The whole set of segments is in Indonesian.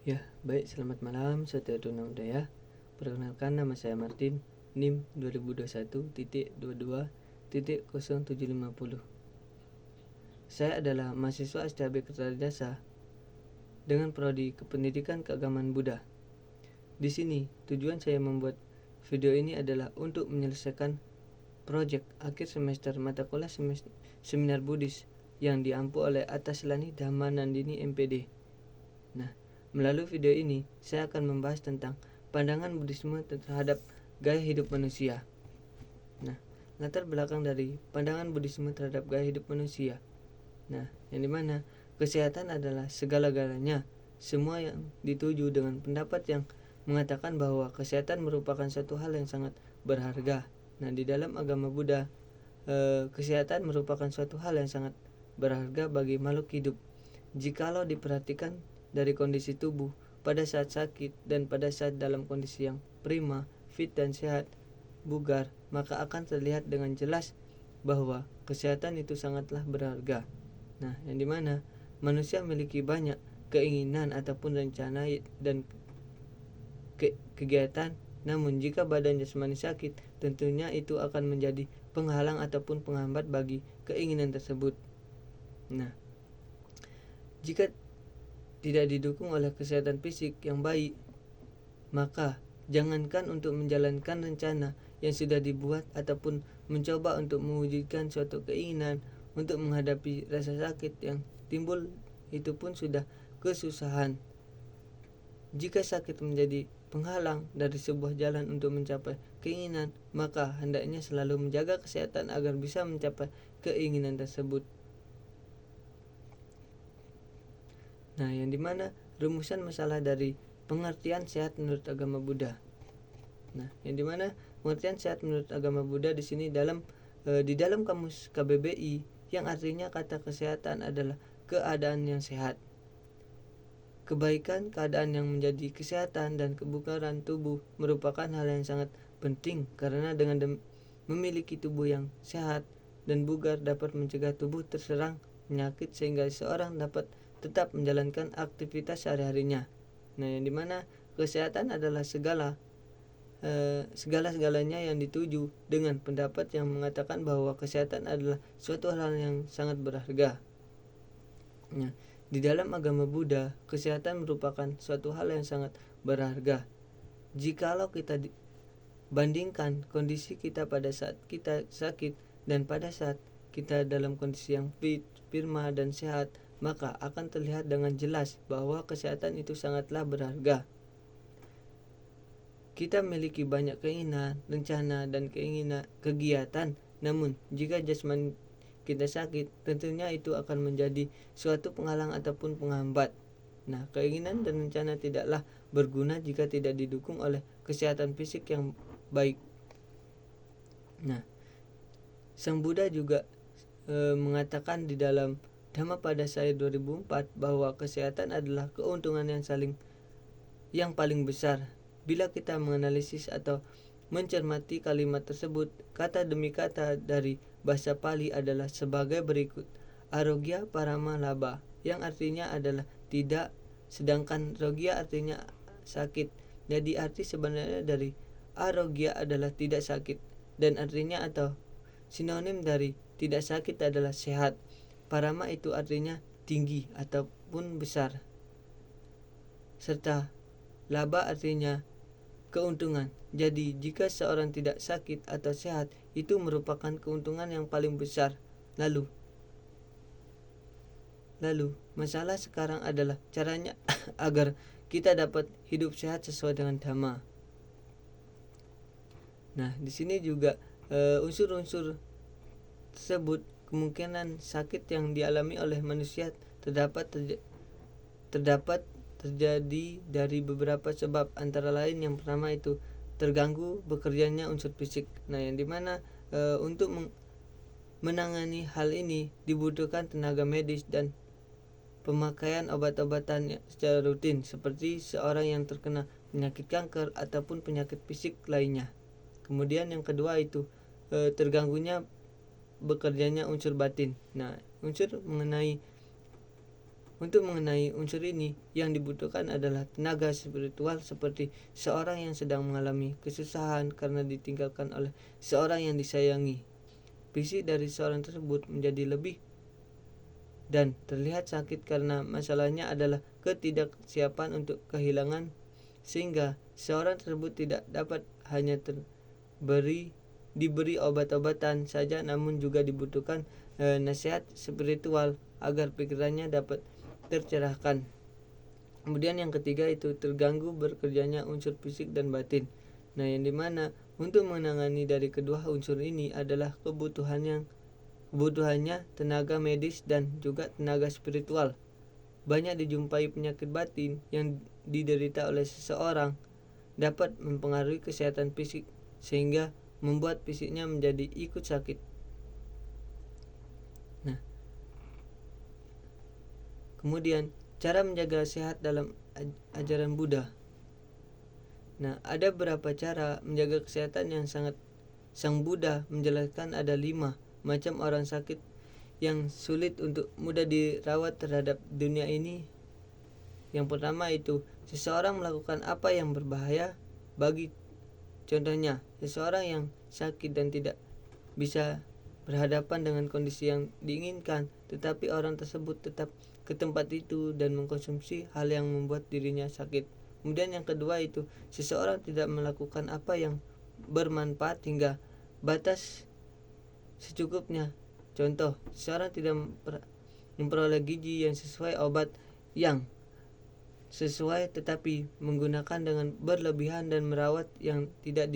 Ya, baik, selamat malam Satya Tuna Udaya. Perkenalkan, nama saya Martin, NIM 2021.22.0750. Saya adalah mahasiswa STAB Kertajasa dengan prodi Kependidikan Keagamaan Buddha. Di sini, tujuan saya membuat video ini adalah untuk menyelesaikan proyek akhir semester mata kuliah seminar Buddhis yang diampu oleh Atasilani Dhammanandini MPD. Nah, melalui video ini, saya akan membahas tentang pandangan Buddhisme terhadap gaya hidup manusia. Nah, latar belakang dari pandangan Buddhisme terhadap gaya hidup manusia. Nah, yang dimana kesehatan adalah segala-galanya. Semua yang dituju dengan pendapat yang mengatakan bahwa kesehatan merupakan suatu hal yang sangat berharga. Nah, di dalam agama Buddha, kesehatan merupakan suatu hal yang sangat berharga bagi makhluk hidup. Jikalau diperhatikan dari kondisi tubuh pada saat sakit dan pada saat dalam kondisi yang prima, fit dan sehat, bugar, maka akan terlihat dengan jelas bahwa kesehatan itu sangatlah berharga. Nah, yang dimana manusia memiliki banyak keinginan ataupun rencana dan kegiatan, namun jika badan jasmani sakit, tentunya itu akan menjadi penghalang ataupun penghambat bagi keinginan tersebut. Nah, jika tidak didukung oleh kesehatan fisik yang baik, maka jangankan untuk menjalankan rencana yang sudah dibuat ataupun mencoba untuk mewujudkan suatu keinginan untuk menghadapi rasa sakit yang timbul, itu pun sudah kesusahan. Jika sakit menjadi penghalang dari sebuah jalan untuk mencapai keinginan, maka hendaknya selalu menjaga kesehatan agar bisa mencapai keinginan tersebut. Nah, yang dimana rumusan masalah dari pengertian sehat menurut agama Buddha. Nah, yang dimana pengertian sehat menurut agama Buddha di sini di dalam kamus KBBI, yang artinya kata kesehatan adalah keadaan yang sehat. Kebaikan keadaan yang menjadi kesehatan dan kebugaran tubuh merupakan hal yang sangat penting, karena dengan memiliki tubuh yang sehat dan bugar dapat mencegah tubuh terserang penyakit sehingga seorang dapat tetap menjalankan aktivitas sehari-harinya. Nah, yang dimana kesehatan adalah segala-galanya yang dituju dengan pendapat yang mengatakan bahwa kesehatan adalah suatu hal yang sangat berharga. Nah, di dalam agama Buddha, kesehatan merupakan suatu hal yang sangat berharga. Jikalau kita bandingkan kondisi kita pada saat kita sakit dan pada saat kita dalam kondisi yang fit, prima dan sehat, maka akan terlihat dengan jelas bahwa kesehatan itu sangatlah berharga. Kita memiliki banyak keinginan, rencana, dan kegiatan, namun jika jasmani kita sakit, tentunya itu akan menjadi suatu penghalang ataupun penghambat. Nah, keinginan dan rencana tidaklah berguna jika tidak didukung oleh kesehatan fisik yang baik. Nah, Sang Buddha juga mengatakan di dalam Dhammapada-saya 2004 bahwa kesehatan adalah keuntungan yang paling besar. Bila kita menganalisis atau mencermati kalimat tersebut, kata demi kata dari bahasa Pali adalah sebagai berikut: Arogya Parama Labha, yang artinya adalah tidak, sedangkan Rogya artinya sakit. Jadi arti sebenarnya dari Arogya adalah tidak sakit, dan artinya atau sinonim dari tidak sakit adalah sehat. Parama itu artinya tinggi ataupun besar, serta Labha artinya keuntungan. Jadi jika seorang tidak sakit atau sehat, itu merupakan keuntungan yang paling besar. Lalu masalah sekarang adalah caranya agar kita dapat hidup sehat sesuai dengan Dhamma. Nah, di sini juga unsur-unsur tersebut, kemungkinan sakit yang dialami oleh manusia terdapat terjadi dari beberapa sebab, antara lain yang pertama itu terganggu bekerjanya unsur fisik. Nah, yang dimana untuk menangani hal ini dibutuhkan tenaga medis dan pemakaian obat-obatan secara rutin, seperti seorang yang terkena penyakit kanker ataupun penyakit fisik lainnya. Kemudian yang kedua itu terganggunya bekerjanya unsur batin. Nah, unsur mengenai Untuk mengenai unsur ini, yang dibutuhkan adalah tenaga spiritual seperti seorang yang sedang mengalami kesusahan karena ditinggalkan oleh seorang yang disayangi. Fisik dari seorang tersebut menjadi lebih dan terlihat sakit karena masalahnya adalah ketidaksiapan untuk kehilangan, sehingga seorang tersebut tidak dapat hanya diberi obat-obatan saja, namun juga dibutuhkan nasihat spiritual agar pikirannya dapat tercerahkan. Kemudian yang ketiga itu terganggu bekerjanya unsur fisik dan batin. Nah, yang dimana untuk menangani dari kedua unsur ini adalah kebutuhannya tenaga medis dan juga tenaga spiritual. Banyak dijumpai penyakit batin yang diderita oleh seseorang dapat mempengaruhi kesehatan fisik sehingga membuat fisiknya menjadi ikut sakit. Nah, kemudian cara menjaga sehat dalam ajaran Buddha. Nah, ada beberapa cara menjaga kesehatan yang Sang Buddha menjelaskan ada 5 macam orang sakit yang sulit untuk mudah dirawat terhadap dunia ini. Yang pertama itu seseorang melakukan apa yang berbahaya bagi, contohnya seseorang yang sakit dan tidak bisa berhadapan dengan kondisi yang diinginkan, tetapi orang tersebut tetap ke tempat itu dan mengkonsumsi hal yang membuat dirinya sakit. Kemudian yang kedua itu seseorang tidak melakukan apa yang bermanfaat hingga batas secukupnya. Contoh, seseorang tidak memperoleh gizi yang sesuai, obat yang sesuai, tetapi menggunakan dengan berlebihan dan merawat yang tidak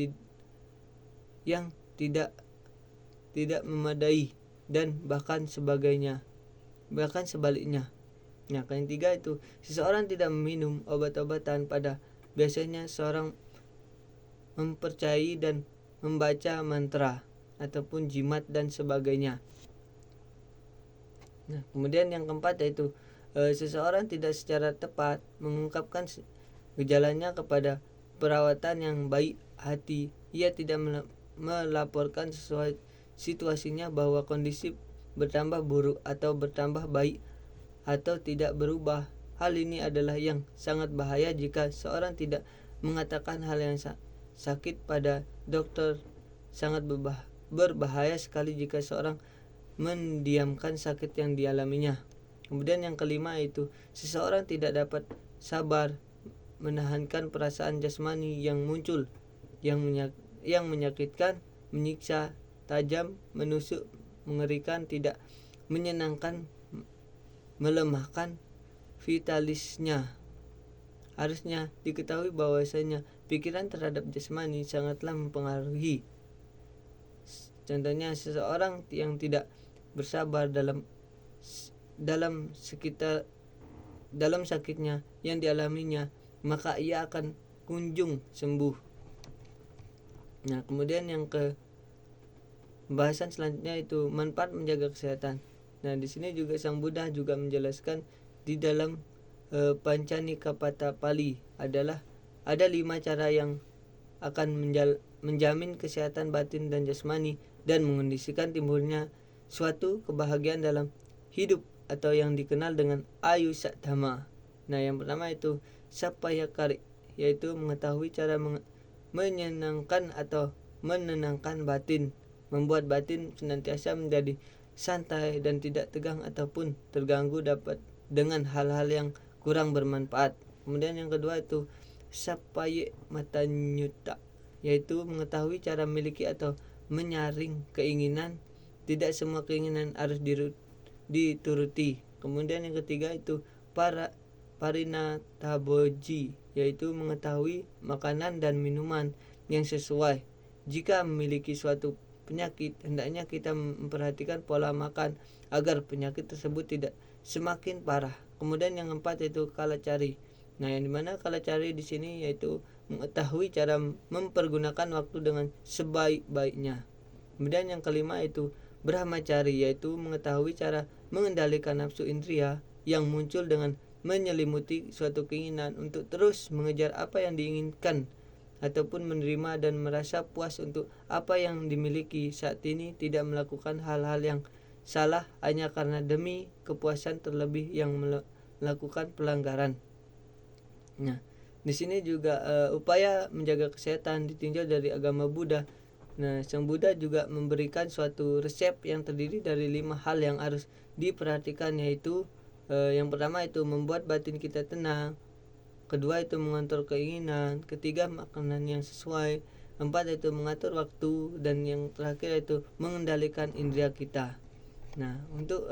memadai, dan bahkan sebaliknya. Nah, yang ketiga itu seseorang tidak meminum obat-obatan pada biasanya seorang mempercayai dan membaca mantra ataupun jimat dan sebagainya. Nah, kemudian yang keempat yaitu seseorang tidak secara tepat mengungkapkan gejalanya kepada perawatan yang baik hati. Ia tidak melaporkan sesuai situasinya bahwa kondisi bertambah buruk atau bertambah baik atau tidak berubah. Hal ini adalah yang sangat bahaya jika seorang tidak mengatakan hal yang sakit pada dokter. Sangat berbahaya sekali jika seorang mendiamkan sakit yang dialaminya. Kemudian yang kelima itu seseorang tidak dapat sabar menahankan perasaan jasmani yang muncul, yang menyakitkan, menyiksa, tajam, menusuk, mengerikan, tidak menyenangkan, melemahkan vitalisnya. Harusnya diketahui bahwasanya pikiran terhadap jasmani sangatlah mempengaruhi. Contohnya seseorang yang tidak bersabar dalam sakitnya yang dialaminya, maka ia akan kunjung sembuh. Nah, kemudian yang pembahasan selanjutnya itu manfaat menjaga kesehatan. Nah, di sini juga Sang Buddha juga menjelaskan di dalam Pancanikapata Pali adalah ada 5 cara yang akan menjamin kesehatan batin dan jasmani dan mengondisikan timbulnya suatu kebahagiaan dalam hidup atau yang dikenal dengan Ayu Sattama. Nah, yang pertama itu Sapayakari, yaitu mengetahui cara menyenangkan atau menenangkan batin, membuat batin senantiasa menjadi santai dan tidak tegang ataupun terganggu dapat dengan hal-hal yang kurang bermanfaat. Kemudian yang kedua itu Sapaye Matanyuta, yaitu mengetahui cara memiliki atau menyaring keinginan. Tidak semua keinginan harus dituruti. Kemudian yang ketiga itu Parinataboji, yaitu mengetahui makanan dan minuman yang sesuai. Jika memiliki suatu penyakit, hendaknya kita memperhatikan pola makan agar penyakit tersebut tidak semakin parah. Kemudian yang keempat yaitu Kalacari. Nah, yang dimana Kalacari di sini yaitu mengetahui cara mempergunakan waktu dengan sebaik-baiknya. Kemudian yang kelima itu Brahmacari, yaitu mengetahui cara mengendalikan nafsu indria yang muncul dengan menyelimuti suatu keinginan untuk terus mengejar apa yang diinginkan ataupun menerima dan merasa puas untuk apa yang dimiliki saat ini, tidak melakukan hal-hal yang salah hanya karena demi kepuasan terlebih yang melakukan pelanggaran. Nah, di sini juga upaya menjaga kesehatan ditinjau dari agama Buddha. Nah, Sang Buddha juga memberikan suatu resep yang terdiri dari 5 hal yang harus diperhatikan, yaitu yang pertama itu membuat batin kita tenang, kedua itu mengatur keinginan, ketiga makanan yang sesuai, empat itu mengatur waktu, dan yang terakhir itu mengendalikan indera kita. Nah, untuk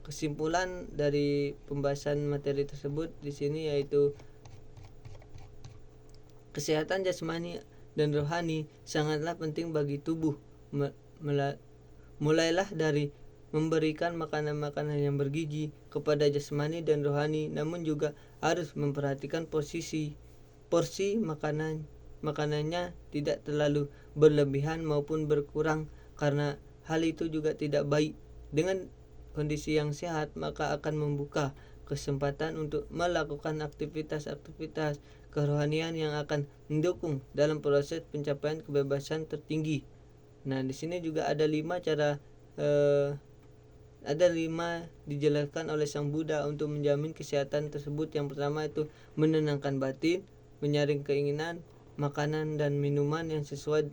kesimpulan dari pembahasan materi tersebut di sini yaitu kesehatan jasmani dan rohani sangatlah penting bagi tubuh. Mulailah dari memberikan makanan-makanan yang bergizi kepada jasmani dan rohani, namun juga harus memperhatikan porsi makanannya tidak terlalu berlebihan maupun berkurang, karena hal itu juga tidak baik. Dengan kondisi yang sehat, maka akan membuka kesempatan untuk melakukan aktivitas-aktivitas kerohanian yang akan mendukung dalam proses pencapaian kebebasan tertinggi. Nah, di sini juga ada 5 cara dijelaskan oleh Sang Buddha untuk menjamin kesehatan tersebut. Yang pertama itu menenangkan batin, menyaring keinginan, makanan dan minuman yang sesuai,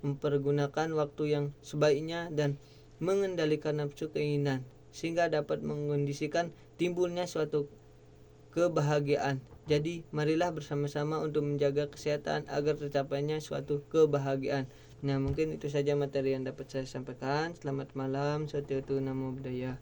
mempergunakan waktu yang sebaiknya, dan mengendalikan nafsu keinginan sehingga dapat mengondisikan timbulnya suatu kebahagiaan. Jadi marilah bersama-sama untuk menjaga kesehatan agar tercapainya suatu kebahagiaan. Nah, mungkin itu saja materi yang dapat saya sampaikan. Selamat malam, Satyatu Namo Buddhaya.